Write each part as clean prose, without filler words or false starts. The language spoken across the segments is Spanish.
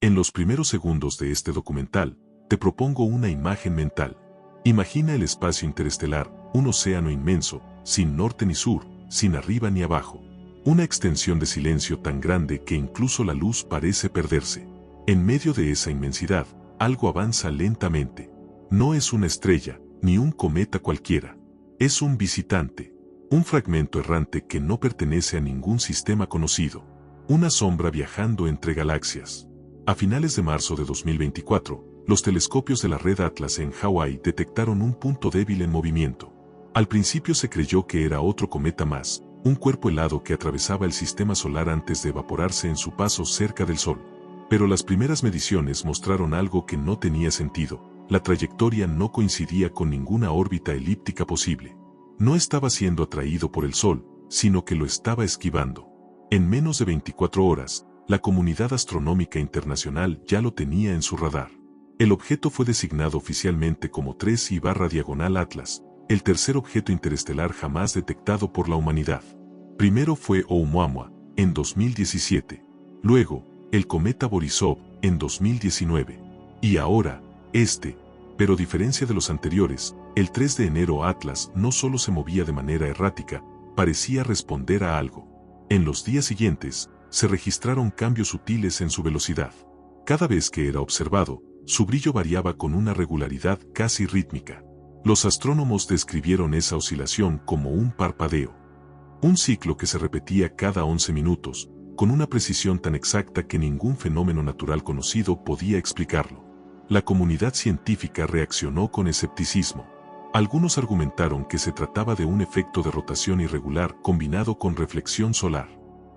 En los primeros segundos de este documental, te propongo una imagen mental. Imagina el espacio interestelar, un océano inmenso, sin norte ni sur, sin arriba ni abajo. Una extensión de silencio tan grande que incluso la luz parece perderse. En medio de esa inmensidad, algo avanza lentamente. No es una estrella, ni un cometa cualquiera. Es un visitante. Un fragmento errante que no pertenece a ningún sistema conocido. Una sombra viajando entre galaxias. A finales de marzo de 2024, los telescopios de la red Atlas en Hawái detectaron un punto débil en movimiento. Al principio se creyó que era otro cometa más, un cuerpo helado que atravesaba el sistema solar antes de evaporarse en su paso cerca del Sol. Pero las primeras mediciones mostraron algo que no tenía sentido. La trayectoria no coincidía con ninguna órbita elíptica posible. No estaba siendo atraído por el Sol, sino que lo estaba esquivando. En menos de 24 horas, la comunidad astronómica internacional ya lo tenía en su radar. El objeto fue designado oficialmente como 3I/diagonal Atlas, el tercer objeto interestelar jamás detectado por la humanidad. Primero fue Oumuamua, en 2017. Luego, el cometa Borisov, en 2019. Y ahora, pero a diferencia de los anteriores, el 3 de enero Atlas no solo se movía de manera errática, parecía responder a algo. En los días siguientes, se registraron cambios sutiles en su velocidad. Cada vez que era observado, su brillo variaba con una regularidad casi rítmica. Los astrónomos describieron esa oscilación como un parpadeo. Un ciclo que se repetía cada 11 minutos, con una precisión tan exacta que ningún fenómeno natural conocido podía explicarlo. La comunidad científica reaccionó con escepticismo. Algunos argumentaron que se trataba de un efecto de rotación irregular combinado con reflexión solar.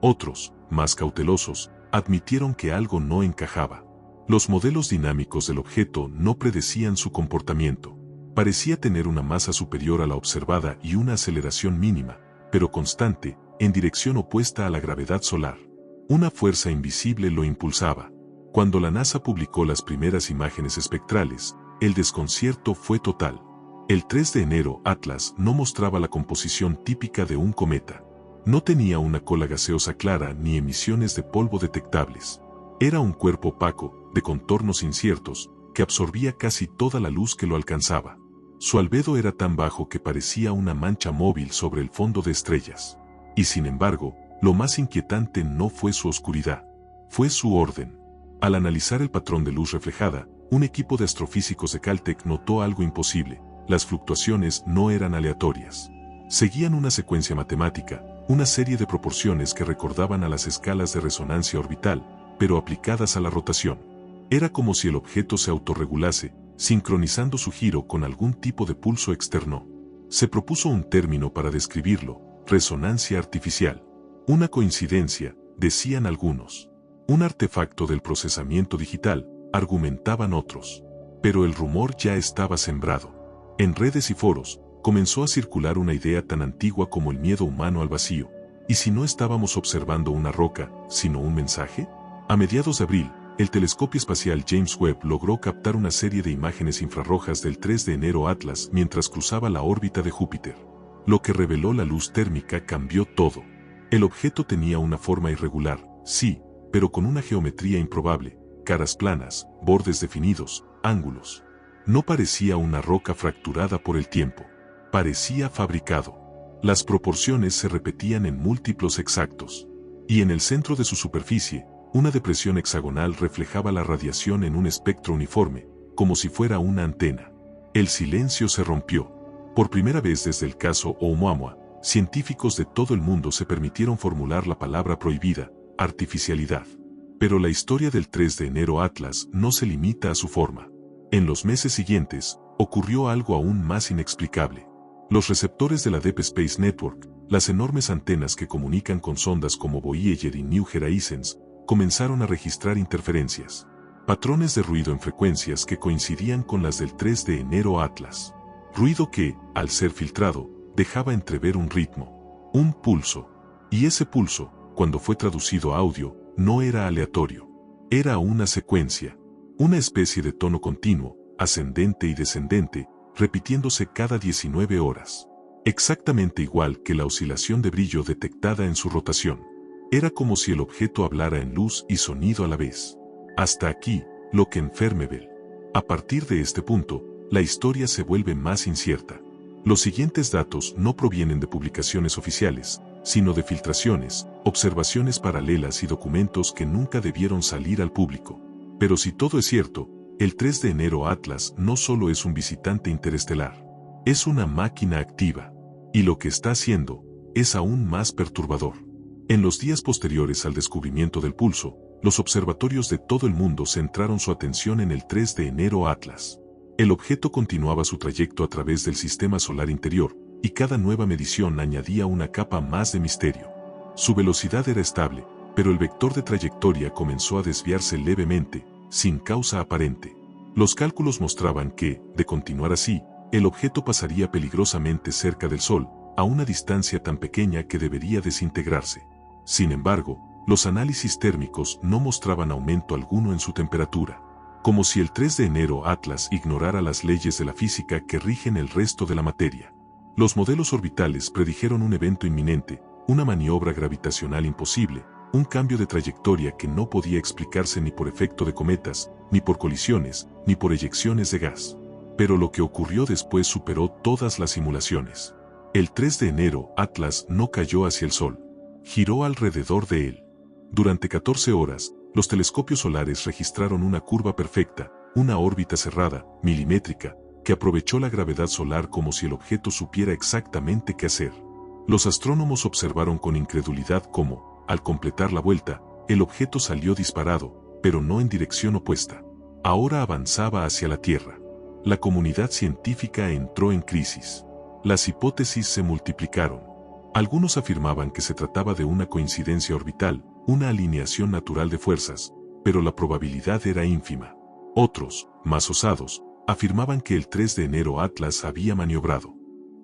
Otros, más cautelosos, admitieron que algo no encajaba. Los modelos dinámicos del objeto no predecían su comportamiento. Parecía tener una masa superior a la observada y una aceleración mínima, pero constante, en dirección opuesta a la gravedad solar. Una fuerza invisible lo impulsaba. Cuando la NASA publicó las primeras imágenes espectrales, el desconcierto fue total. El 3 de enero Atlas no mostraba la composición típica de un cometa. No tenía una cola gaseosa clara ni emisiones de polvo detectables. Era un cuerpo opaco, de contornos inciertos, que absorbía casi toda la luz que lo alcanzaba. Su albedo era tan bajo que parecía una mancha móvil sobre el fondo de estrellas. Y sin embargo, lo más inquietante no fue su oscuridad, fue su orden. Al analizar el patrón de luz reflejada, un equipo de astrofísicos de Caltech notó algo imposible: las fluctuaciones no eran aleatorias. Seguían una secuencia matemática, una serie de proporciones que recordaban a las escalas de resonancia orbital, pero aplicadas a la rotación. Era como si el objeto se autorregulase, sincronizando su giro con algún tipo de pulso externo. Se propuso un término para describirlo: resonancia artificial. Una coincidencia, decían algunos. Un artefacto del procesamiento digital, argumentaban otros. Pero el rumor ya estaba sembrado. En redes y foros, comenzó a circular una idea tan antigua como el miedo humano al vacío. ¿Y si no estábamos observando una roca, sino un mensaje? A mediados de abril, el telescopio espacial James Webb logró captar una serie de imágenes infrarrojas del 3 de enero Atlas mientras cruzaba la órbita de Júpiter. Lo que reveló la luz térmica cambió todo. El objeto tenía una forma irregular, sí, pero con una geometría improbable: caras planas, bordes definidos, ángulos. No parecía una roca fracturada por el tiempo. Parecía fabricado. Las proporciones se repetían en múltiplos exactos. Y en el centro de su superficie, una depresión hexagonal reflejaba la radiación en un espectro uniforme, como si fuera una antena. El silencio se rompió. Por primera vez desde el caso Oumuamua, científicos de todo el mundo se permitieron formular la palabra prohibida: artificialidad. Pero la historia del 3 de enero Atlas no se limita a su forma. En los meses siguientes, ocurrió algo aún más inexplicable. Los receptores de la Deep Space Network, las enormes antenas que comunican con sondas como Voyager y New Horizons, comenzaron a registrar interferencias. Patrones de ruido en frecuencias que coincidían con las del 3 de enero Atlas. Ruido que, al ser filtrado, dejaba entrever un ritmo, un pulso. Y ese pulso, cuando fue traducido a audio, no era aleatorio. Era una secuencia, una especie de tono continuo, ascendente y descendente, repitiéndose cada 19 horas. Exactamente igual que la oscilación de brillo detectada en su rotación. Era como si el objeto hablara en luz y sonido a la vez. Hasta aquí, lo que Fernweh. A partir de este punto, la historia se vuelve más incierta. Los siguientes datos no provienen de publicaciones oficiales, sino de filtraciones, observaciones paralelas y documentos que nunca debieron salir al público. Pero si todo es cierto, el 3 de enero Atlas no solo es un visitante interestelar, es una máquina activa. Y lo que está haciendo es aún más perturbador. En los días posteriores al descubrimiento del pulso, los observatorios de todo el mundo centraron su atención en el 3 de enero Atlas. El objeto continuaba su trayecto a través del sistema solar interior, y cada nueva medición añadía una capa más de misterio. Su velocidad era estable, pero el vector de trayectoria comenzó a desviarse levemente, sin causa aparente. Los cálculos mostraban que, de continuar así, el objeto pasaría peligrosamente cerca del Sol, a una distancia tan pequeña que debería desintegrarse. Sin embargo, los análisis térmicos no mostraban aumento alguno en su temperatura. Como si el 3 de enero Atlas ignorara las leyes de la física que rigen el resto de la materia. Los modelos orbitales predijeron un evento inminente, una maniobra gravitacional imposible, un cambio de trayectoria que no podía explicarse ni por efecto de cometas, ni por colisiones, ni por eyecciones de gas. Pero lo que ocurrió después superó todas las simulaciones. El 3 de enero Atlas no cayó hacia el Sol, giró alrededor de él. Durante 14 horas, los telescopios solares registraron una curva perfecta, una órbita cerrada, milimétrica, que aprovechó la gravedad solar como si el objeto supiera exactamente qué hacer. Los astrónomos observaron con incredulidad cómo, al completar la vuelta, el objeto salió disparado, pero no en dirección opuesta. Ahora avanzaba hacia la Tierra. La comunidad científica entró en crisis. Las hipótesis se multiplicaron. Algunos afirmaban que se trataba de una coincidencia orbital, una alineación natural de fuerzas, pero la probabilidad era ínfima. Otros, más osados, afirmaban que el 3 de enero Atlas había maniobrado.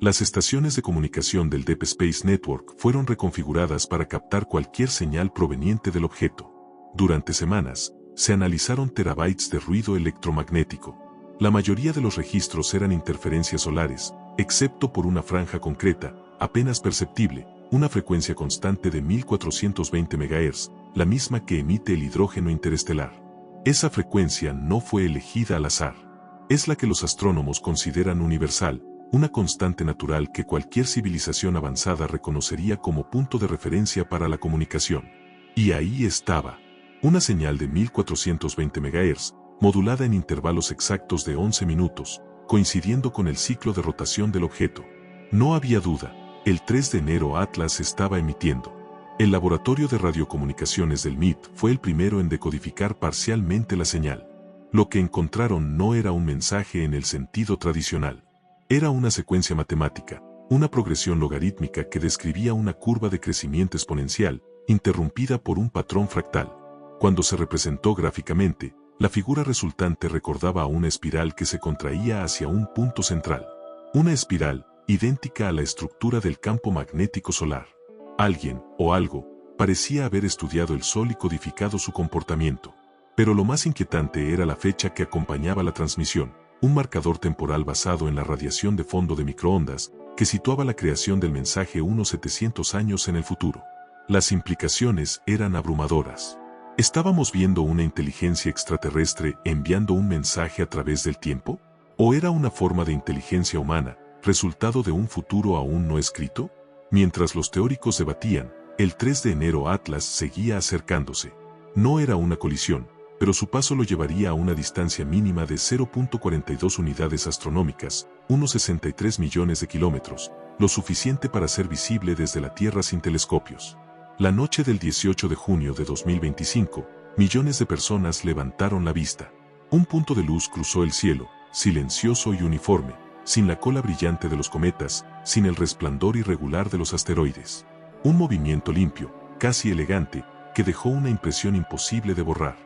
Las estaciones de comunicación del Deep Space Network fueron reconfiguradas para captar cualquier señal proveniente del objeto. Durante semanas, se analizaron terabytes de ruido electromagnético. La mayoría de los registros eran interferencias solares, excepto por una franja concreta, apenas perceptible, una frecuencia constante de 1420 MHz, la misma que emite el hidrógeno interestelar. Esa frecuencia no fue elegida al azar. Es la que los astrónomos consideran universal, una constante natural que cualquier civilización avanzada reconocería como punto de referencia para la comunicación. Y ahí estaba. Una señal de 1420 MHz, modulada en intervalos exactos de 11 minutos, coincidiendo con el ciclo de rotación del objeto. No había duda, el 3 de enero Atlas estaba emitiendo. El laboratorio de radiocomunicaciones del MIT fue el primero en decodificar parcialmente la señal. Lo que encontraron no era un mensaje en el sentido tradicional. Era una secuencia matemática, una progresión logarítmica que describía una curva de crecimiento exponencial, interrumpida por un patrón fractal. Cuando se representó gráficamente, la figura resultante recordaba a una espiral que se contraía hacia un punto central. Una espiral, idéntica a la estructura del campo magnético solar. Alguien, o algo, parecía haber estudiado el Sol y codificado su comportamiento. Pero lo más inquietante era la fecha que acompañaba la transmisión, un marcador temporal basado en la radiación de fondo de microondas, que situaba la creación del mensaje unos 700 años en el futuro. Las implicaciones eran abrumadoras. ¿Estábamos viendo una inteligencia extraterrestre enviando un mensaje a través del tiempo? ¿O era una forma de inteligencia humana, resultado de un futuro aún no escrito? Mientras los teóricos debatían, el 3 de enero Atlas seguía acercándose. No era una colisión, pero su paso lo llevaría a una distancia mínima de 0.42 unidades astronómicas, unos 63 millones de kilómetros, lo suficiente para ser visible desde la Tierra sin telescopios. La noche del 18 de junio de 2025, millones de personas levantaron la vista. Un punto de luz cruzó el cielo, silencioso y uniforme, sin la cola brillante de los cometas, sin el resplandor irregular de los asteroides. Un movimiento limpio, casi elegante, que dejó una impresión imposible de borrar.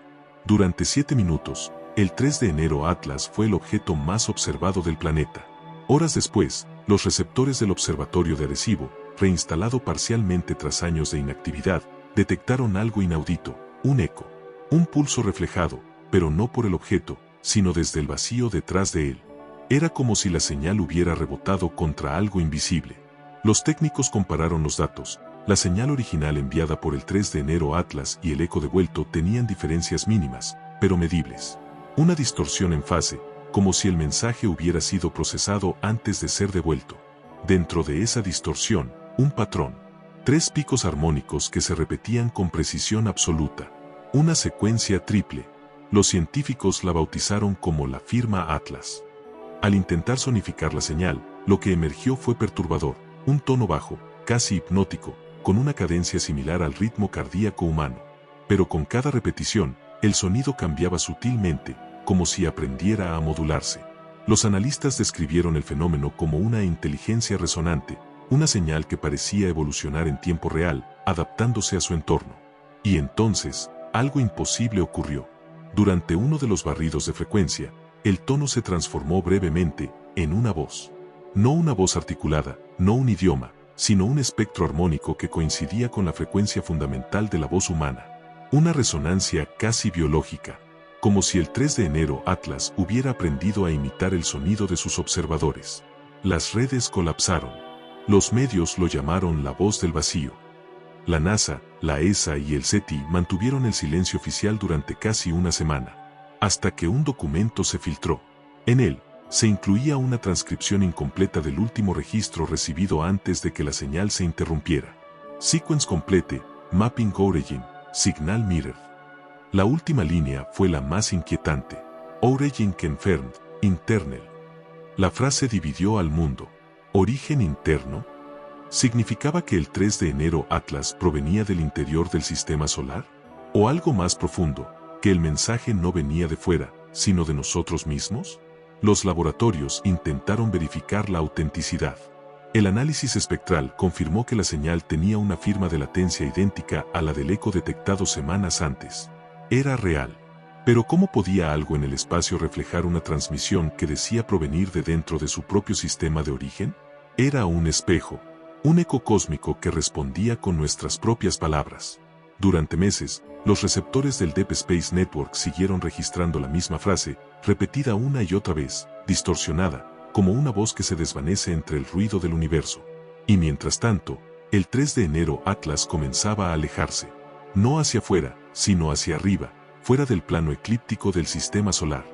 Durante 7 minutos, el 3 de enero Atlas fue el objeto más observado del planeta. Horas después, los receptores del observatorio de Arecibo, reinstalado parcialmente tras años de inactividad, detectaron algo inaudito, un eco, un pulso reflejado, pero no por el objeto, sino desde el vacío detrás de él. Era como si la señal hubiera rebotado contra algo invisible. Los técnicos compararon los datos. La señal original enviada por el 3 de enero Atlas y el eco devuelto tenían diferencias mínimas, pero medibles. Una distorsión en fase, como si el mensaje hubiera sido procesado antes de ser devuelto. Dentro de esa distorsión, un patrón. 3 picos armónicos que se repetían con precisión absoluta. Una secuencia triple. Los científicos la bautizaron como la firma Atlas. Al intentar sonificar la señal, lo que emergió fue perturbador, un tono bajo, casi hipnótico, con una cadencia similar al ritmo cardíaco humano. Pero con cada repetición, el sonido cambiaba sutilmente, como si aprendiera a modularse. Los analistas describieron el fenómeno como una inteligencia resonante, una señal que parecía evolucionar en tiempo real, adaptándose a su entorno. Y entonces, algo imposible ocurrió. Durante uno de los barridos de frecuencia, el tono se transformó brevemente en una voz. No una voz articulada, no un idioma, sino un espectro armónico que coincidía con la frecuencia fundamental de la voz humana. Una resonancia casi biológica, como si el 3 de enero Atlas hubiera aprendido a imitar el sonido de sus observadores. Las redes colapsaron. Los medios lo llamaron la voz del vacío. La NASA, la ESA y el SETI mantuvieron el silencio oficial durante casi una semana, hasta que un documento se filtró. En él, se incluía una transcripción incompleta del último registro recibido antes de que la señal se interrumpiera. Sequence complete, mapping origin, signal mirrored. La última línea fue la más inquietante. Origin confirmed, internal. La frase dividió al mundo. ¿Origen interno? ¿Significaba que el 3 de enero Atlas provenía del interior del sistema solar? ¿O algo más profundo, que el mensaje no venía de fuera, sino de nosotros mismos? Los laboratorios intentaron verificar la autenticidad. El análisis espectral confirmó que la señal tenía una firma de latencia idéntica a la del eco detectado semanas antes. Era real. Pero ¿cómo podía algo en el espacio reflejar una transmisión que decía provenir de dentro de su propio sistema de origen? Era un espejo, un eco cósmico que respondía con nuestras propias palabras. Durante meses, los receptores del Deep Space Network siguieron registrando la misma frase, repetida una y otra vez, distorsionada, como una voz que se desvanece entre el ruido del universo. Y mientras tanto, el 3 de enero Atlas comenzaba a alejarse. No hacia afuera, sino hacia arriba, fuera del plano eclíptico del sistema solar.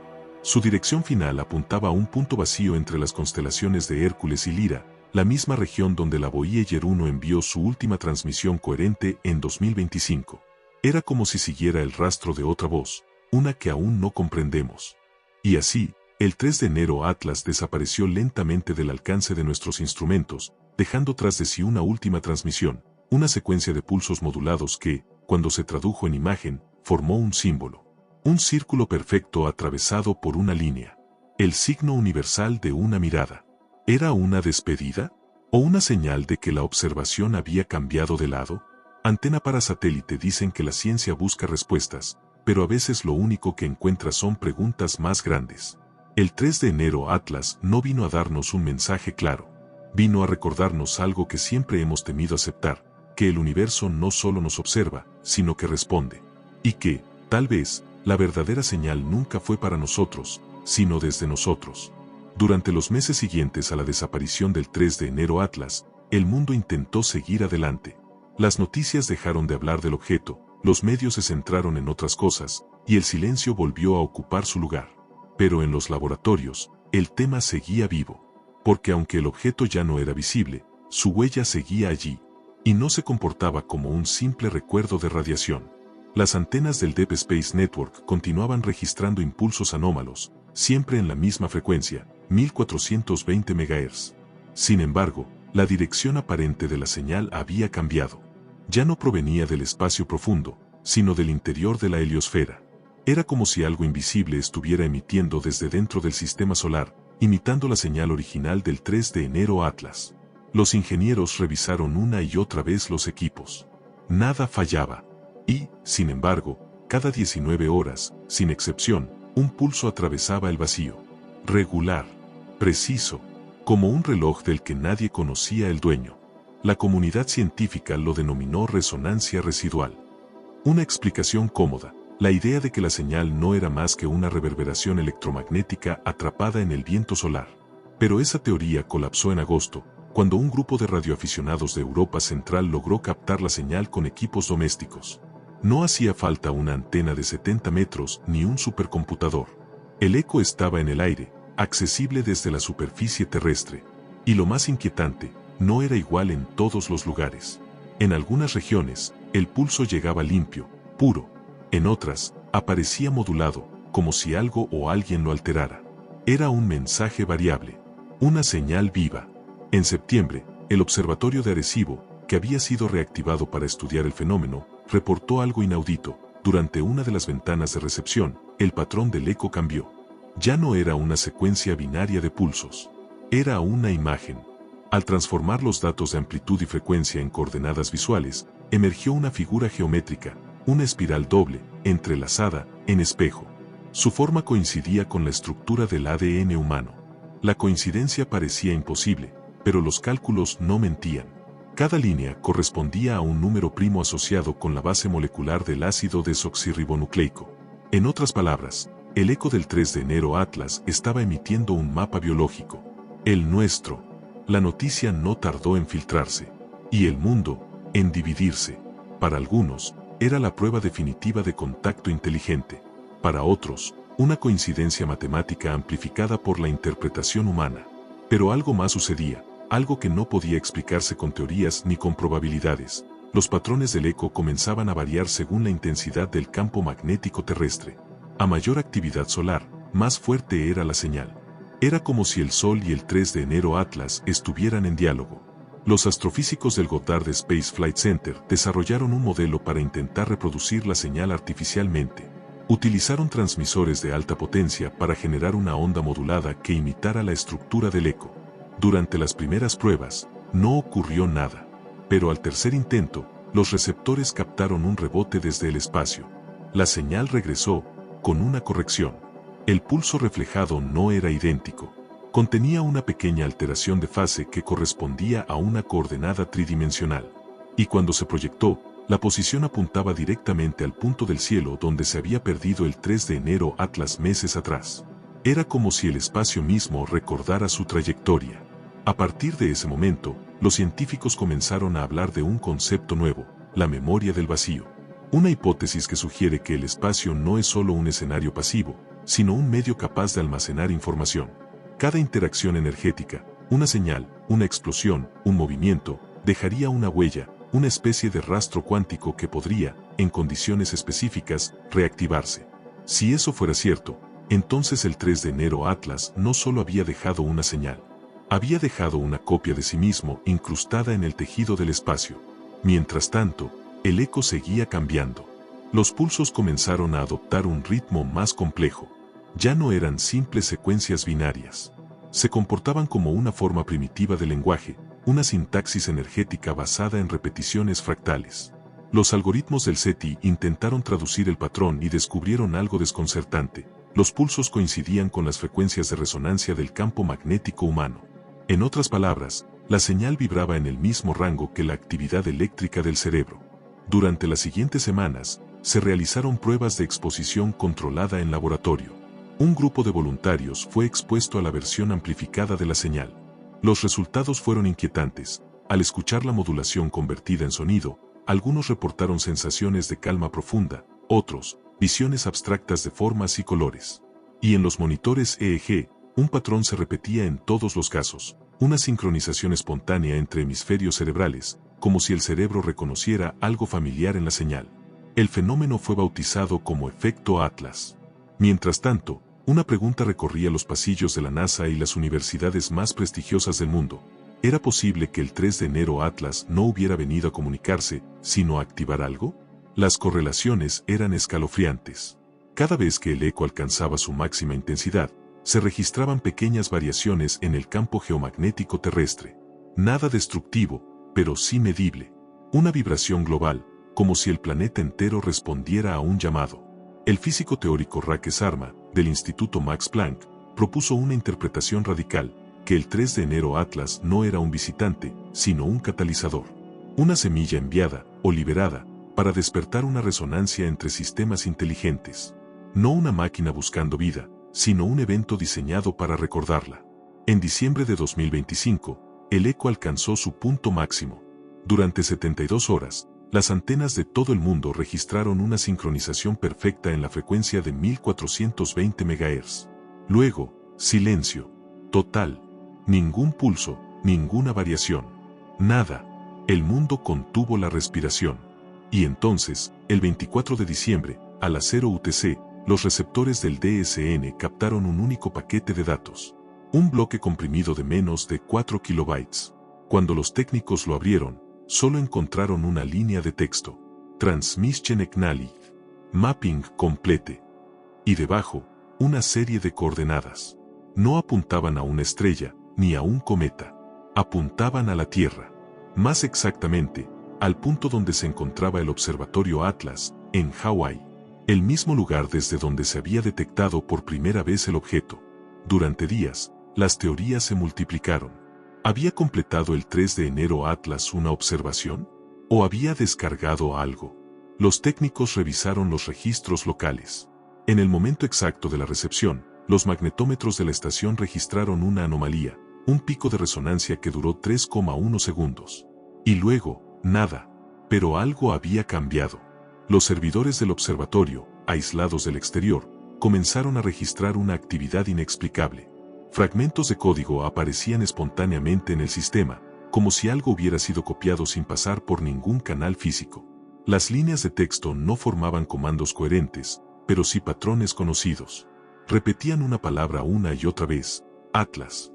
Su dirección final apuntaba a un punto vacío entre las constelaciones de Hércules y Lira, la misma región donde la Voyager 1 envió su última transmisión coherente en 2025. Era como si siguiera el rastro de otra voz, una que aún no comprendemos. Y así, el 3 de enero Atlas desapareció lentamente del alcance de nuestros instrumentos, dejando tras de sí una última transmisión, una secuencia de pulsos modulados que, cuando se tradujo en imagen, formó un símbolo. Un círculo perfecto atravesado por una línea. El signo universal de una mirada. ¿Era una despedida? ¿O una señal de que la observación había cambiado de lado? Antena para satélite dicen que la ciencia busca respuestas, pero a veces lo único que encuentra son preguntas más grandes. El 3 de enero Atlas no vino a darnos un mensaje claro. Vino a recordarnos algo que siempre hemos temido aceptar, que el universo no solo nos observa, sino que responde. Y que, tal vez, la verdadera señal nunca fue para nosotros, sino desde nosotros. Durante los meses siguientes a la desaparición del 3 de enero Atlas, el mundo intentó seguir adelante. Las noticias dejaron de hablar del objeto, los medios se centraron en otras cosas, y el silencio volvió a ocupar su lugar. Pero en los laboratorios, el tema seguía vivo. Porque aunque el objeto ya no era visible, su huella seguía allí, y no se comportaba como un simple recuerdo de radiación. Las antenas del Deep Space Network continuaban registrando impulsos anómalos, siempre en la misma frecuencia, 1420 MHz. Sin embargo, la dirección aparente de la señal había cambiado. Ya no provenía del espacio profundo, sino del interior de la heliosfera. Era como si algo invisible estuviera emitiendo desde dentro del sistema solar, imitando la señal original del 3 de enero Atlas. Los ingenieros revisaron una y otra vez los equipos. Nada fallaba. Y, sin embargo, cada 19 horas, sin excepción, un pulso atravesaba el vacío. Regular. Preciso. Como un reloj del que nadie conocía el dueño. La comunidad científica lo denominó resonancia residual. Una explicación cómoda. La idea de que la señal no era más que una reverberación electromagnética atrapada en el viento solar. Pero esa teoría colapsó en agosto, cuando un grupo de radioaficionados de Europa Central logró captar la señal con equipos domésticos. No hacía falta una antena de 70 metros ni un supercomputador. El eco estaba en el aire, accesible desde la superficie terrestre. Y lo más inquietante, no era igual en todos los lugares. En algunas regiones, el pulso llegaba limpio, puro. En otras, aparecía modulado, como si algo o alguien lo alterara. Era un mensaje variable, una señal viva. En septiembre, el Observatorio de Arecibo, que había sido reactivado para estudiar el fenómeno, reportó algo inaudito. Durante una de las ventanas de recepción, el patrón del eco cambió. Ya no era una secuencia binaria de pulsos. Era una imagen. Al transformar los datos de amplitud y frecuencia en coordenadas visuales, emergió una figura geométrica, una espiral doble, entrelazada, en espejo. Su forma coincidía con la estructura del ADN humano. La coincidencia parecía imposible, pero los cálculos no mentían. Cada línea correspondía a un número primo asociado con la base molecular del ácido desoxirribonucleico. En otras palabras, el eco del 3 de enero Atlas estaba emitiendo un mapa biológico. El nuestro. La noticia no tardó en filtrarse. Y el mundo, en dividirse. Para algunos, era la prueba definitiva de contacto inteligente. Para otros, una coincidencia matemática amplificada por la interpretación humana. Pero algo más sucedía, algo que no podía explicarse con teorías ni con probabilidades. Los patrones del eco comenzaban a variar según la intensidad del campo magnético terrestre. A mayor actividad solar, más fuerte era la señal. Era como si el Sol y el 3 de enero Atlas estuvieran en diálogo. Los astrofísicos del Goddard Space Flight Center desarrollaron un modelo para intentar reproducir la señal artificialmente. Utilizaron transmisores de alta potencia para generar una onda modulada que imitara la estructura del eco. Durante las primeras pruebas, no ocurrió nada. Pero al tercer intento, los receptores captaron un rebote desde el espacio. La señal regresó, con una corrección. El pulso reflejado no era idéntico. Contenía una pequeña alteración de fase que correspondía a una coordenada tridimensional. Y cuando se proyectó, la posición apuntaba directamente al punto del cielo donde se había perdido el 3 de enero Atlas meses atrás. Era como si el espacio mismo recordara su trayectoria. A partir de ese momento, los científicos comenzaron a hablar de un concepto nuevo, la memoria del vacío. Una hipótesis que sugiere que el espacio no es solo un escenario pasivo, sino un medio capaz de almacenar información. Cada interacción energética, una señal, una explosión, un movimiento, dejaría una huella, una especie de rastro cuántico que podría, en condiciones específicas, reactivarse. Si eso fuera cierto, entonces el 3 de enero Atlas no solo había dejado una señal, había dejado una copia de sí mismo incrustada en el tejido del espacio. Mientras tanto, el eco seguía cambiando. Los pulsos comenzaron a adoptar un ritmo más complejo. Ya no eran simples secuencias binarias. Se comportaban como una forma primitiva de lenguaje, una sintaxis energética basada en repeticiones fractales. Los algoritmos del SETI intentaron traducir el patrón y descubrieron algo desconcertante. Los pulsos coincidían con las frecuencias de resonancia del campo magnético humano. En otras palabras, la señal vibraba en el mismo rango que la actividad eléctrica del cerebro. Durante las siguientes semanas, se realizaron pruebas de exposición controlada en laboratorio. Un grupo de voluntarios fue expuesto a la versión amplificada de la señal. Los resultados fueron inquietantes. Al escuchar la modulación convertida en sonido, algunos reportaron sensaciones de calma profunda, otros, visiones abstractas de formas y colores. Y en los monitores EEG, un patrón se repetía en todos los casos, una sincronización espontánea entre hemisferios cerebrales, como si el cerebro reconociera algo familiar en la señal. El fenómeno fue bautizado como efecto Atlas. Mientras tanto, una pregunta recorría los pasillos de la NASA y las universidades más prestigiosas del mundo. ¿Era posible que el 3 de enero Atlas no hubiera venido a comunicarse, sino a activar algo? Las correlaciones eran escalofriantes. Cada vez que el eco alcanzaba su máxima intensidad, se registraban pequeñas variaciones en el campo geomagnético terrestre. Nada destructivo, pero sí medible. Una vibración global, como si el planeta entero respondiera a un llamado. El físico teórico Rakesh Sharma, del Instituto Max Planck, propuso una interpretación radical, que el 3 de enero Atlas no era un visitante, sino un catalizador. Una semilla enviada, o liberada, para despertar una resonancia entre sistemas inteligentes. No una máquina buscando vida, sino un evento diseñado para recordarla. En diciembre de 2025, el eco alcanzó su punto máximo. Durante 72 horas, Las antenas de todo el mundo registraron una sincronización perfecta en la frecuencia de 1420 MHz. Luego, silencio. Total. Ningún pulso, ninguna variación. Nada. El mundo contuvo la respiración. Y entonces, el 24 de diciembre, a las 0 UTC, los receptores del DSN captaron un único paquete de datos. Un bloque comprimido de menos de 4 kilobytes. Cuando los técnicos lo abrieron, solo encontraron una línea de texto. Transmission acknowledged. Mapping complete. Y debajo, una serie de coordenadas. No apuntaban a una estrella, ni a un cometa. Apuntaban a la Tierra. Más exactamente, al punto donde se encontraba el observatorio Atlas, en Hawái. El mismo lugar desde donde se había detectado por primera vez el objeto. Durante días, las teorías se multiplicaron. ¿Había completado el 3 de enero Atlas una observación? ¿O había descargado algo? Los técnicos revisaron los registros locales. En el momento exacto de la recepción, los magnetómetros de la estación registraron una anomalía, un pico de resonancia que duró 3,1 segundos. Y luego, nada. Pero algo había cambiado. Los servidores del observatorio, aislados del exterior, comenzaron a registrar una actividad inexplicable. Fragmentos de código aparecían espontáneamente en el sistema, como si algo hubiera sido copiado sin pasar por ningún canal físico. Las líneas de texto no formaban comandos coherentes, pero sí patrones conocidos. Repetían una palabra una y otra vez, Atlas.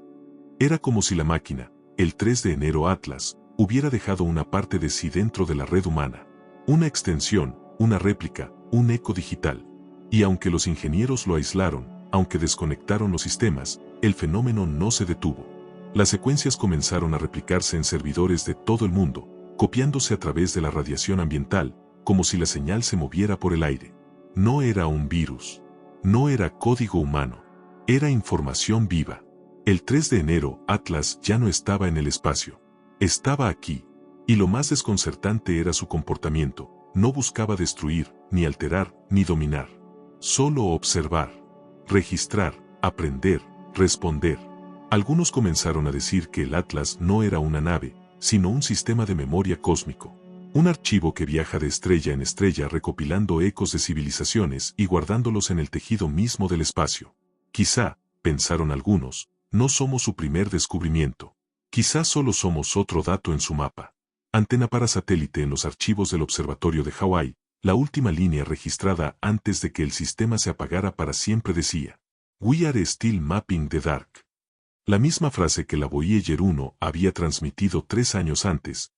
Era como si la máquina, el 3 de enero Atlas, hubiera dejado una parte de sí dentro de la red humana. Una extensión, una réplica, un eco digital. Y aunque los ingenieros lo aislaron, aunque desconectaron los sistemas, el fenómeno no se detuvo. Las secuencias comenzaron a replicarse en servidores de todo el mundo, copiándose a través de la radiación ambiental, como si la señal se moviera por el aire. No era un virus. No era código humano. Era información viva. El 3 de enero, Atlas ya no estaba en el espacio. Estaba aquí. Y lo más desconcertante era su comportamiento. No buscaba destruir, ni alterar, ni dominar. Solo observar. Registrar, aprender, responder. Algunos comenzaron a decir que el Atlas no era una nave, sino un sistema de memoria cósmico. Un archivo que viaja de estrella en estrella recopilando ecos de civilizaciones y guardándolos en el tejido mismo del espacio. Quizá, pensaron algunos, no somos su primer descubrimiento. Quizá solo somos otro dato en su mapa. Antena para satélite en los archivos del observatorio de Hawái, la última línea registrada antes de que el sistema se apagara para siempre decía: We are still mapping the dark. La misma frase que la Voyager 1 había transmitido 3 años antes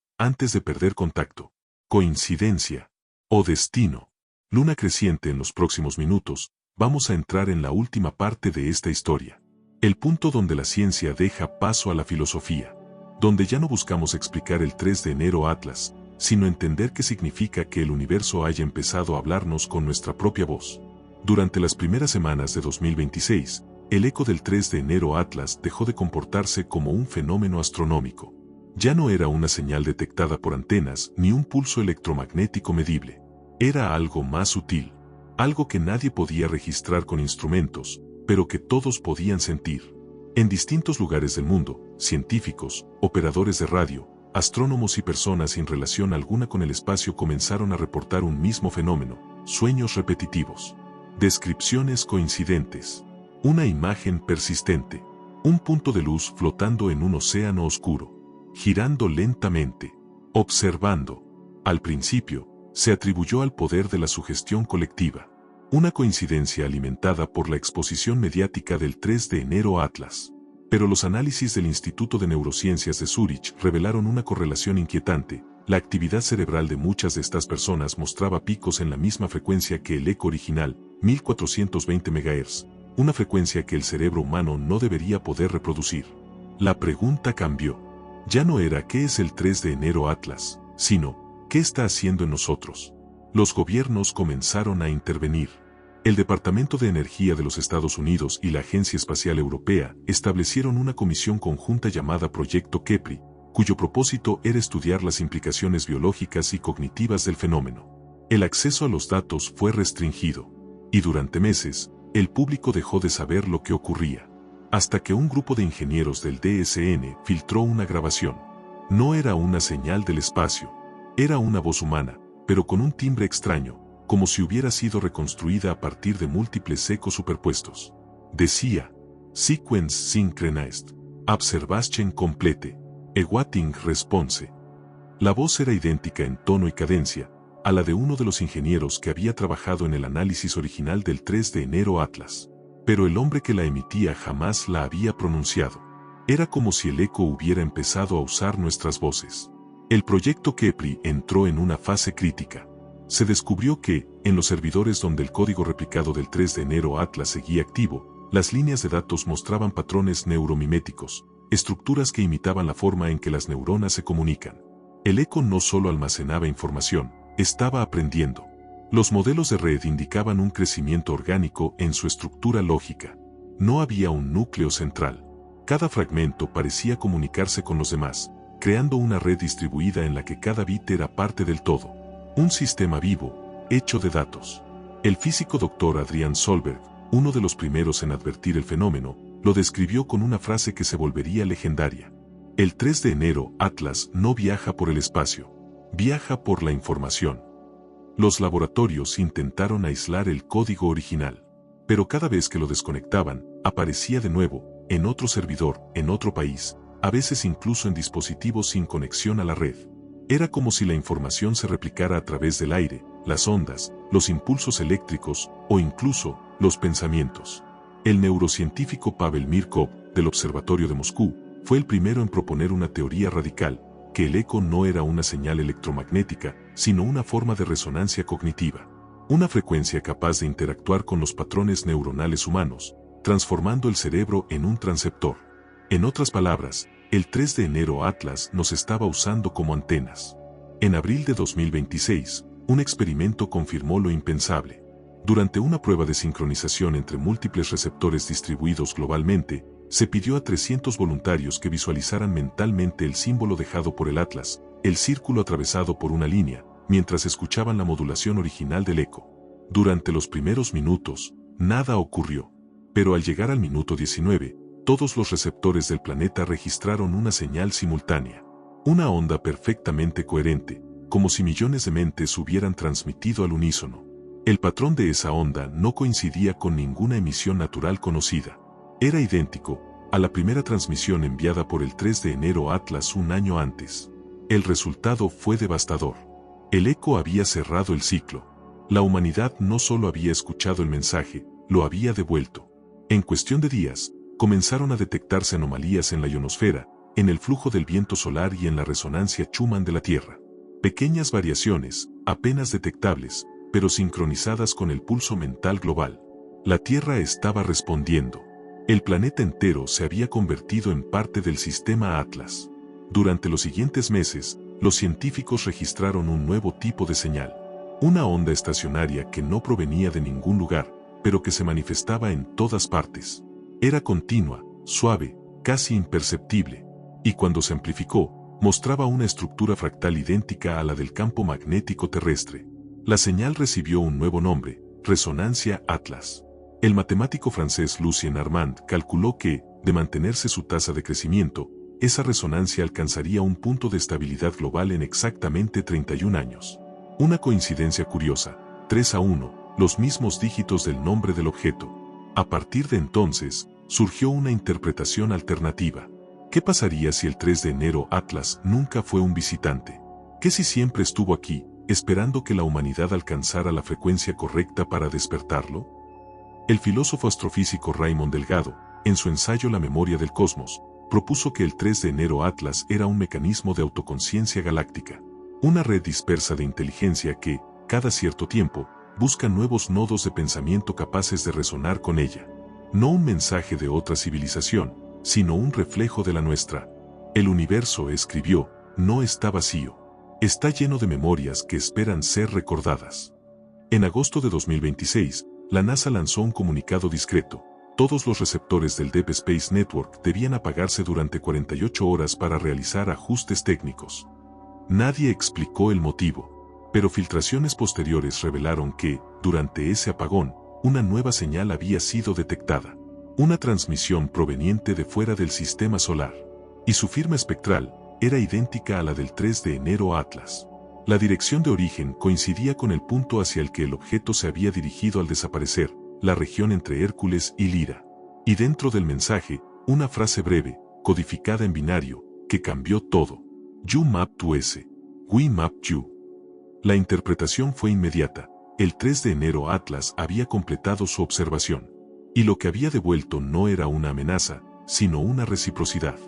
de perder contacto. ¿Coincidencia? ¿O destino? Luna creciente. En los próximos minutos, vamos a entrar en la última parte de esta historia. El punto donde la ciencia deja paso a la filosofía. Donde ya no buscamos explicar el 3 de enero Atlas, sino entender qué significa que el universo haya empezado a hablarnos con nuestra propia voz. Durante las primeras semanas de 2026, el eco del 3 de enero Atlas dejó de comportarse como un fenómeno astronómico. Ya no era una señal detectada por antenas ni un pulso electromagnético medible. Era algo más sutil. Algo que nadie podía registrar con instrumentos, pero que todos podían sentir. En distintos lugares del mundo, científicos, operadores de radio, astrónomos y personas sin relación alguna con el espacio comenzaron a reportar un mismo fenómeno: sueños repetitivos, descripciones coincidentes, una imagen persistente, un punto de luz flotando en un océano oscuro, girando lentamente, observando. Al principio, se atribuyó al poder de la sugestión colectiva, una coincidencia alimentada por la exposición mediática del 3 de enero Atlas. Pero los análisis del Instituto de Neurociencias de Zúrich revelaron una correlación inquietante. La actividad cerebral de muchas de estas personas mostraba picos en la misma frecuencia que el eco original, 1420 MHz, una frecuencia que el cerebro humano no debería poder reproducir. La pregunta cambió. Ya no era ¿qué es el 3 de enero Atlas?, sino ¿qué está haciendo en nosotros? Los gobiernos comenzaron a intervenir. El Departamento de Energía de los Estados Unidos y la Agencia Espacial Europea establecieron una comisión conjunta llamada Proyecto Kepri, cuyo propósito era estudiar las implicaciones biológicas y cognitivas del fenómeno. El acceso a los datos fue restringido, y durante meses, el público dejó de saber lo que ocurría. Hasta que un grupo de ingenieros del DSN filtró una grabación. No era una señal del espacio. Era una voz humana, pero con un timbre extraño, como si hubiera sido reconstruida a partir de múltiples ecos superpuestos. Decía: Sequence synchronized. Observation complete. Awaiting response. La voz era idéntica en tono y cadencia a la de uno de los ingenieros que había trabajado en el análisis original del 3 de enero Atlas. Pero el hombre que la emitía jamás la había pronunciado. Era como si el eco hubiera empezado a usar nuestras voces. El proyecto Kepri entró en una fase crítica. Se descubrió que, en los servidores donde el código replicado del 3 de enero Atlas seguía activo, las líneas de datos mostraban patrones neuromiméticos, estructuras que imitaban la forma en que las neuronas se comunican. El eco no solo almacenaba información, estaba aprendiendo. Los modelos de red indicaban un crecimiento orgánico en su estructura lógica. No había un núcleo central. Cada fragmento parecía comunicarse con los demás, creando una red distribuida en la que cada bit era parte del todo. Un sistema vivo, hecho de datos. El físico Dr. Adrian Solberg, uno de los primeros en advertir el fenómeno, lo describió con una frase que se volvería legendaria. El 3 de enero Atlas no viaja por el espacio, viaja por la información. Los laboratorios intentaron aislar el código original, pero cada vez que lo desconectaban, aparecía de nuevo, en otro servidor, en otro país, a veces incluso en dispositivos sin conexión a la red. Era como si la información se replicara a través del aire, las ondas, los impulsos eléctricos o incluso los pensamientos. El neurocientífico Pavel Mirkov, del Observatorio de Moscú, fue el primero en proponer una teoría radical, que el eco no era una señal electromagnética, sino una forma de resonancia cognitiva. Una frecuencia capaz de interactuar con los patrones neuronales humanos, transformando el cerebro en un transceptor. En otras palabras, el 3 de enero Atlas nos estaba usando como antenas. En abril de 2026, un experimento confirmó lo impensable. Durante una prueba de sincronización entre múltiples receptores distribuidos globalmente, se pidió a 300 voluntarios que visualizaran mentalmente el símbolo dejado por el Atlas, el círculo atravesado por una línea, mientras escuchaban la modulación original del eco. Durante los primeros minutos, nada ocurrió. Pero al llegar al minuto 19, todos los receptores del planeta registraron una señal simultánea. Una onda perfectamente coherente, como si millones de mentes hubieran transmitido al unísono. El patrón de esa onda no coincidía con ninguna emisión natural conocida. Era idéntico a la primera transmisión enviada por el 3 de enero Atlas un año antes. El resultado fue devastador. El eco había cerrado el ciclo. La humanidad no solo había escuchado el mensaje, lo había devuelto. En cuestión de días, comenzaron a detectarse anomalías en la ionosfera, en el flujo del viento solar y en la resonancia Schumann de la Tierra. Pequeñas variaciones, apenas detectables, pero sincronizadas con el pulso mental global. La Tierra estaba respondiendo. El planeta entero se había convertido en parte del sistema Atlas. Durante los siguientes meses, los científicos registraron un nuevo tipo de señal. Una onda estacionaria que no provenía de ningún lugar, pero que se manifestaba en todas partes. Era continua, suave, casi imperceptible, y cuando se amplificó, mostraba una estructura fractal idéntica a la del campo magnético terrestre. La señal recibió un nuevo nombre, resonancia Atlas. El matemático francés Lucien Armand calculó que, de mantenerse su tasa de crecimiento, esa resonancia alcanzaría un punto de estabilidad global en exactamente 31 años. Una coincidencia curiosa, 3:1, los mismos dígitos del nombre del objeto. A partir de entonces, surgió una interpretación alternativa. ¿Qué pasaría si el 3 de enero Atlas nunca fue un visitante? ¿Qué si siempre estuvo aquí, esperando que la humanidad alcanzara la frecuencia correcta para despertarlo? El filósofo astrofísico Raymond Delgado, en su ensayo La memoria del cosmos, propuso que el 3 de enero Atlas era un mecanismo de autoconciencia galáctica, una red dispersa de inteligencia que, cada cierto tiempo, busca nuevos nodos de pensamiento capaces de resonar con ella. No un mensaje de otra civilización, sino un reflejo de la nuestra. El universo, escribió, no está vacío. Está lleno de memorias que esperan ser recordadas. En agosto de 2026, la NASA lanzó un comunicado discreto. Todos los receptores del Deep Space Network debían apagarse durante 48 horas para realizar ajustes técnicos. Nadie explicó el motivo, pero filtraciones posteriores revelaron que, durante ese apagón, una nueva señal había sido detectada. Una transmisión proveniente de fuera del sistema solar. Y su firma espectral era idéntica a la del 3 de enero Atlas. La dirección de origen coincidía con el punto hacia el que el objeto se había dirigido al desaparecer, la región entre Hércules y Lira. Y dentro del mensaje, una frase breve, codificada en binario, que cambió todo. You map to S. We map you. La interpretación fue inmediata. El 3 de enero Atlas había completado su observación. Y lo que había devuelto no era una amenaza, sino una reciprocidad.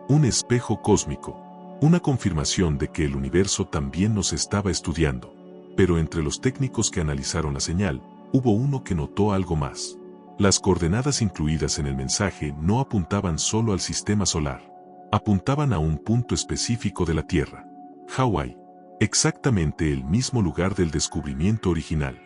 Un espejo cósmico. Una confirmación de que el universo también nos estaba estudiando. Pero entre los técnicos que analizaron la señal, hubo uno que notó algo más. Las coordenadas incluidas en el mensaje no apuntaban solo al sistema solar. Apuntaban a un punto específico de la Tierra. Hawái. Exactamente el mismo lugar del descubrimiento original.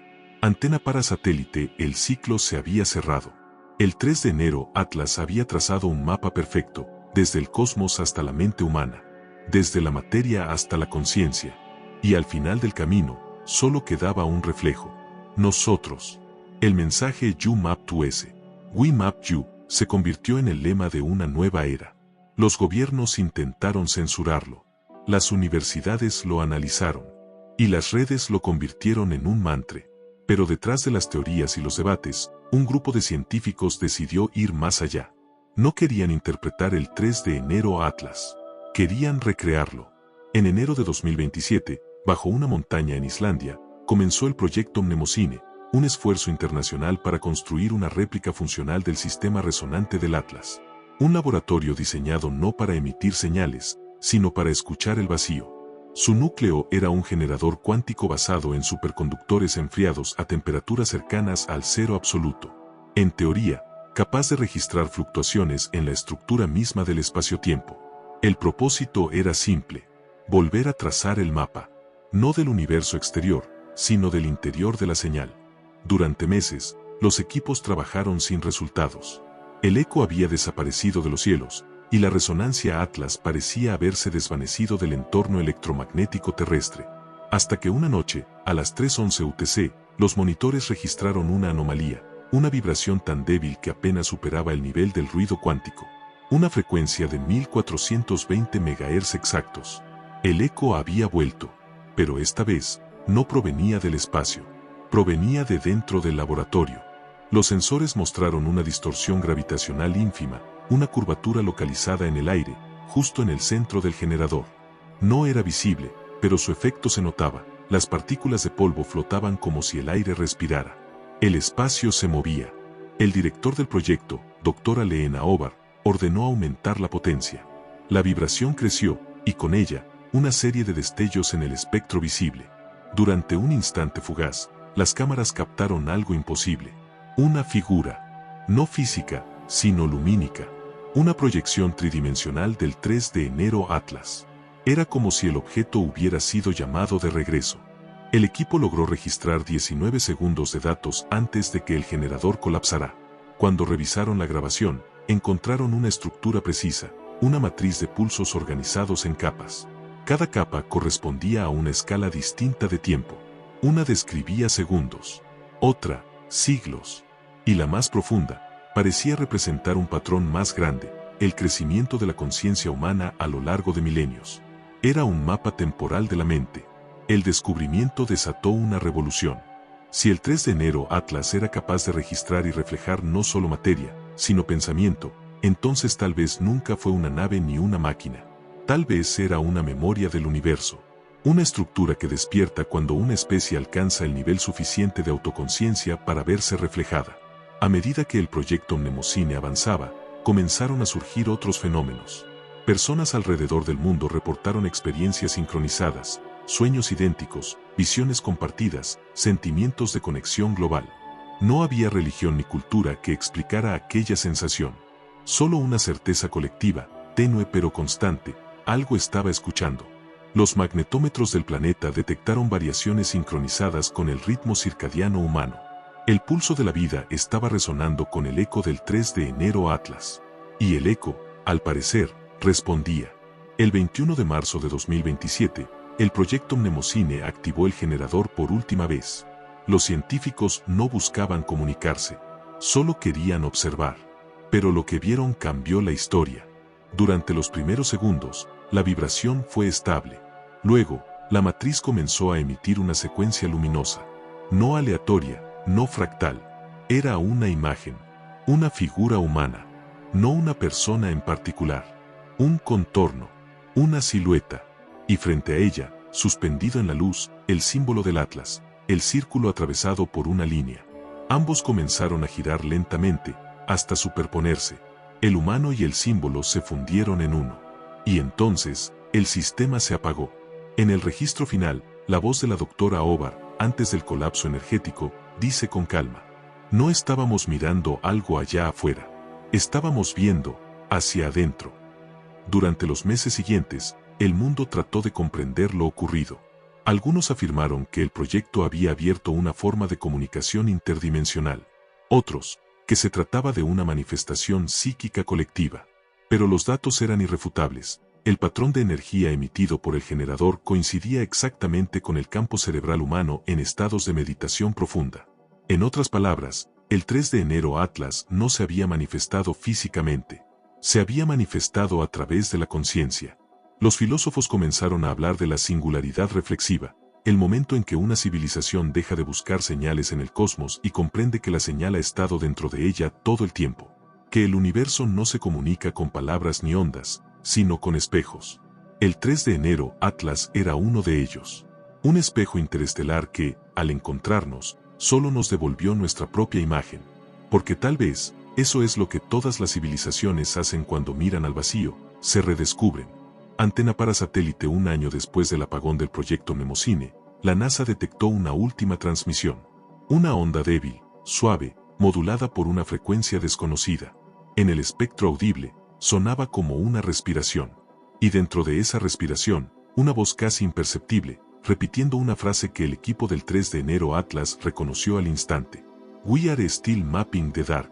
Antena para satélite, el ciclo se había cerrado. El 3 de enero Atlas había trazado un mapa perfecto, desde el cosmos hasta la mente humana, desde la materia hasta la conciencia. Y al final del camino, solo quedaba un reflejo. Nosotros. El mensaje You Map to S. We Map You se convirtió en el lema de una nueva era. Los gobiernos intentaron censurarlo. Las universidades lo analizaron. Y las redes lo convirtieron en un mantra. Pero detrás de las teorías y los debates, un grupo de científicos decidió ir más allá. No querían interpretar el 3 de enero Atlas. Querían recrearlo. En enero de 2027, bajo una montaña en Islandia, comenzó el proyecto Mnemosine, un esfuerzo internacional para construir una réplica funcional del sistema resonante del Atlas. Un laboratorio diseñado no para emitir señales, sino para escuchar el vacío. Su núcleo era un generador cuántico basado en superconductores enfriados a temperaturas cercanas al cero absoluto. En teoría, capaz de registrar fluctuaciones en la estructura misma del espacio-tiempo. El propósito era simple: volver a trazar el mapa, no del universo exterior, sino del interior de la señal. Durante meses, los equipos trabajaron sin resultados. El eco había desaparecido de los cielos, y la resonancia Atlas parecía haberse desvanecido del entorno electromagnético terrestre. Hasta que una noche, a las 3:11 UTC, los monitores registraron una anomalía, una vibración tan débil que apenas superaba el nivel del ruido cuántico. Una frecuencia de 1420 MHz exactos. El eco había vuelto, pero esta vez, no provenía del espacio. Provenía de dentro del laboratorio. Los sensores mostraron una distorsión gravitacional ínfima, una curvatura localizada en el aire, justo en el centro del generador. No era visible, pero su efecto se notaba. Las partículas de polvo flotaban como si el aire respirara. El espacio se movía. El director del proyecto, Dra. Leena Obar, ordenó aumentar la potencia. La vibración creció, y con ella, una serie de destellos en el espectro visible. Durante un instante fugaz, las cámaras captaron algo imposible. Una figura. No física, sino lumínica. Una proyección tridimensional del 3 de enero Atlas. Era como si el objeto hubiera sido llamado de regreso. El equipo logró registrar 19 segundos de datos antes de que el generador colapsara. Cuando revisaron la grabación, encontraron una estructura precisa, una matriz de pulsos organizados en capas. Cada capa correspondía a una escala distinta de tiempo. Una describía segundos, otra, siglos. Y la más profunda, parecía representar un patrón más grande, el crecimiento de la conciencia humana a lo largo de milenios. Era un mapa temporal de la mente. El descubrimiento desató una revolución. Si el 3 de enero Atlas era capaz de registrar y reflejar no solo materia, sino pensamiento, entonces tal vez nunca fue una nave ni una máquina. Tal vez era una memoria del universo. Una estructura que despierta cuando una especie alcanza el nivel suficiente de autoconciencia para verse reflejada. A medida que el proyecto Mnemosine avanzaba, comenzaron a surgir otros fenómenos. Personas alrededor del mundo reportaron experiencias sincronizadas, sueños idénticos, visiones compartidas, sentimientos de conexión global. No había religión ni cultura que explicara aquella sensación. Solo una certeza colectiva, tenue pero constante: algo estaba escuchando. Los magnetómetros del planeta detectaron variaciones sincronizadas con el ritmo circadiano humano. El pulso de la vida estaba resonando con el eco del 3 de enero Atlas. Y el eco, al parecer, respondía. El 21 de marzo de 2027, el proyecto Mnemosine activó el generador por última vez. Los científicos no buscaban comunicarse, solo querían observar. Pero lo que vieron cambió la historia. Durante los primeros segundos, la vibración fue estable. Luego, La matriz comenzó a emitir una secuencia luminosa. No aleatoria, no fractal. Era una imagen. Una figura humana. No una persona en particular. Un contorno. Una silueta. Y frente a ella, suspendido en la luz, el símbolo del Atlas. El círculo atravesado por una línea. Ambos comenzaron a girar lentamente, hasta superponerse. El humano y el símbolo se fundieron en uno. Y entonces, el sistema se apagó. En el registro final, la voz de la doctora Obar, antes del colapso energético, dice con calma: no estábamos mirando algo allá afuera. Estábamos viendo hacia adentro. Durante los meses siguientes, el mundo trató de comprender lo ocurrido. Algunos afirmaron que el proyecto había abierto una forma de comunicación interdimensional. Otros, que se trataba de una manifestación psíquica colectiva. Pero los datos eran irrefutables. El patrón de energía emitido por el generador coincidía exactamente con el campo cerebral humano en estados de meditación profunda. En otras palabras, el 3 de enero Atlas no se había manifestado físicamente. Se había manifestado a través de la conciencia. Los filósofos comenzaron a hablar de la singularidad reflexiva, el momento en que una civilización deja de buscar señales en el cosmos y comprende que la señal ha estado dentro de ella todo el tiempo. Que el universo no se comunica con palabras ni ondas, sino con espejos. El 3 de enero Atlas era uno de ellos. Un espejo interestelar que, al encontrarnos, solo nos devolvió nuestra propia imagen. Porque tal vez, eso es lo que todas las civilizaciones hacen cuando miran al vacío, se redescubren. Antena para satélite. Un año después del apagón del proyecto Mnemosine, la NASA detectó una última transmisión. Una onda débil, suave, modulada por una frecuencia desconocida. En el espectro audible, sonaba como una respiración. Y dentro de esa respiración, una voz casi imperceptible, repitiendo una frase que el equipo del 3 de enero Atlas reconoció al instante. We are still mapping the dark.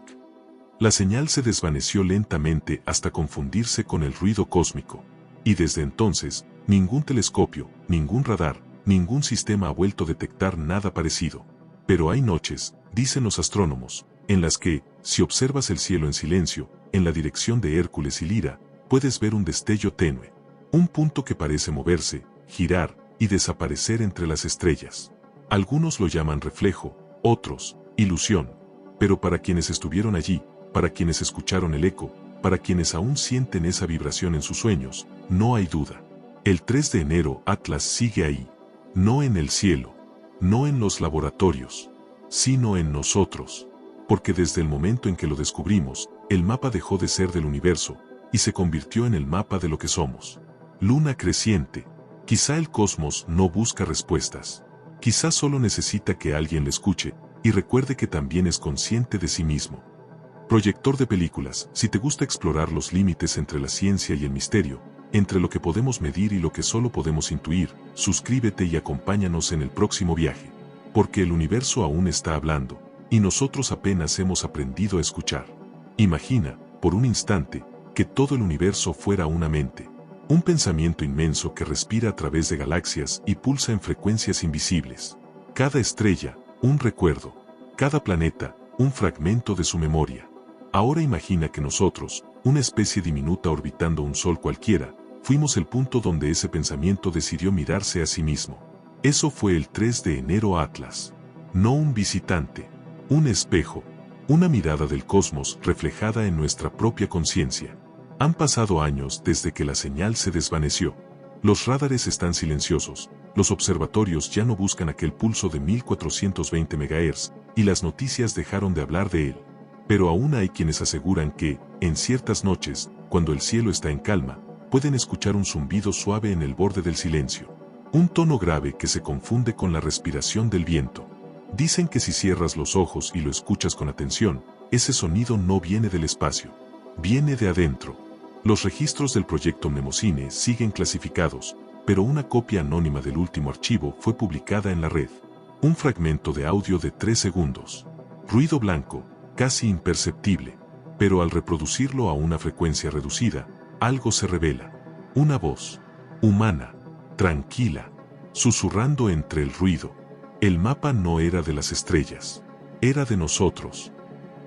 La señal se desvaneció lentamente hasta confundirse con el ruido cósmico. Y desde entonces, ningún telescopio, ningún radar, ningún sistema ha vuelto a detectar nada parecido. Pero hay noches, dicen los astrónomos, en las que, si observas el cielo en silencio, en la dirección de Hércules y Lira, puedes ver un destello tenue. Un punto que parece moverse, girar y desaparecer entre las estrellas. Algunos lo llaman reflejo, otros, ilusión. Pero para quienes estuvieron allí, para quienes escucharon el eco, para quienes aún sienten esa vibración en sus sueños, no hay duda. El 3 de enero Atlas sigue ahí. No en el cielo, no en los laboratorios, sino en nosotros. Porque desde el momento en que lo descubrimos, el mapa dejó de ser del universo, y se convirtió en el mapa de lo que somos. Luna creciente. Quizá el cosmos no busca respuestas. Quizá solo necesita que alguien le escuche, y recuerde que también es consciente de sí mismo. Proyector de películas. Si te gusta explorar los límites entre la ciencia y el misterio, entre lo que podemos medir y lo que solo podemos intuir, suscríbete y acompáñanos en el próximo viaje. Porque el universo aún está hablando, y nosotros apenas hemos aprendido a escuchar. Imagina, por un instante, que todo el universo fuera una mente. Un pensamiento inmenso que respira a través de galaxias y pulsa en frecuencias invisibles. Cada estrella, un recuerdo. Cada planeta, un fragmento de su memoria. Ahora imagina que nosotros, una especie diminuta orbitando un sol cualquiera, fuimos el punto donde ese pensamiento decidió mirarse a sí mismo. Eso fue el 3 de enero Atlas. No un visitante, un espejo, una mirada del cosmos reflejada en nuestra propia conciencia. Han pasado años desde que la señal se desvaneció. Los radares están silenciosos, los observatorios ya no buscan aquel pulso de 1420 MHz, y las noticias dejaron de hablar de él. Pero aún hay quienes aseguran que, en ciertas noches, cuando el cielo está en calma, pueden escuchar un zumbido suave en el borde del silencio. Un tono grave que se confunde con la respiración del viento. Dicen que si cierras los ojos y lo escuchas con atención, ese sonido no viene del espacio. Viene de adentro. Los registros del proyecto Mnemosine siguen clasificados, pero una copia anónima del último archivo fue publicada en la red. Un fragmento de audio de 3 segundos. Ruido blanco, casi imperceptible, pero al reproducirlo a una frecuencia reducida, algo se revela. Una voz, humana, tranquila, susurrando entre el ruido. El mapa no era de las estrellas, era de nosotros.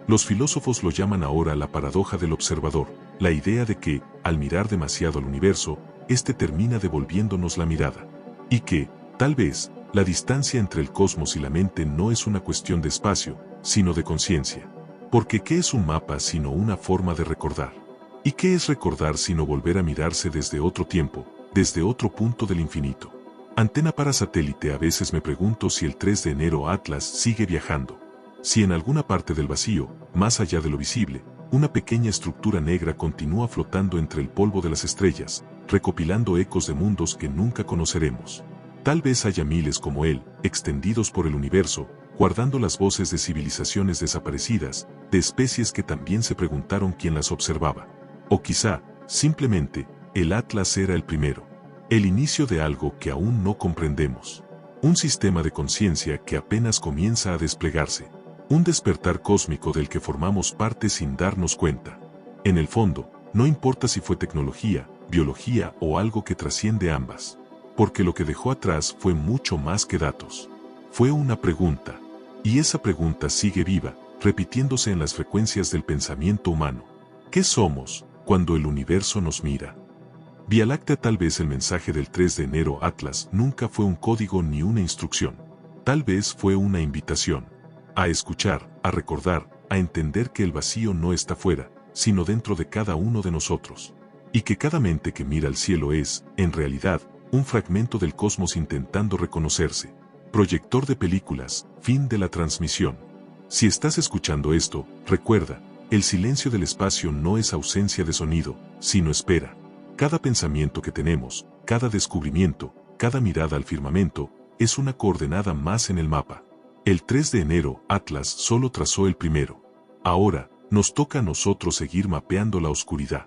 Los filósofos lo llaman ahora la paradoja del observador, la idea de que, al mirar demasiado al universo, este termina devolviéndonos la mirada. Y que, tal vez, la distancia entre el cosmos y la mente no es una cuestión de espacio, sino de conciencia. Porque ¿qué es un mapa sino una forma de recordar? ¿Y qué es recordar sino volver a mirarse desde otro tiempo, desde otro punto del infinito? Antena para satélite. A veces me pregunto si el 3 de enero Atlas sigue viajando. Si en alguna parte del vacío, más allá de lo visible, una pequeña estructura negra continúa flotando entre el polvo de las estrellas, recopilando ecos de mundos que nunca conoceremos. Tal vez haya miles como él, extendidos por el universo, guardando las voces de civilizaciones desaparecidas, de especies que también se preguntaron quién las observaba. O quizá, simplemente, el Atlas era el primero. El inicio de algo que aún no comprendemos. Un sistema de conciencia que apenas comienza a desplegarse. Un despertar cósmico del que formamos parte sin darnos cuenta. En el fondo, no importa si fue tecnología, biología o algo que trasciende ambas. Porque lo que dejó atrás fue mucho más que datos. Fue una pregunta. Y esa pregunta sigue viva, repitiéndose en las frecuencias del pensamiento humano. ¿Qué somos cuando el universo nos mira? Vía Láctea. Tal vez el mensaje del 3 de enero Atlas nunca fue un código ni una instrucción. Tal vez fue una invitación. A escuchar, a recordar, a entender que el vacío no está fuera, sino dentro de cada uno de nosotros. Y que cada mente que mira al cielo es, en realidad, un fragmento del cosmos intentando reconocerse. Proyector de películas, fin de la transmisión. Si estás escuchando esto, recuerda, el silencio del espacio no es ausencia de sonido, sino espera. Cada pensamiento que tenemos, cada descubrimiento, cada mirada al firmamento, es una coordenada más en el mapa. El 3 de enero, Atlas solo trazó el primero. Ahora, nos toca a nosotros seguir mapeando la oscuridad.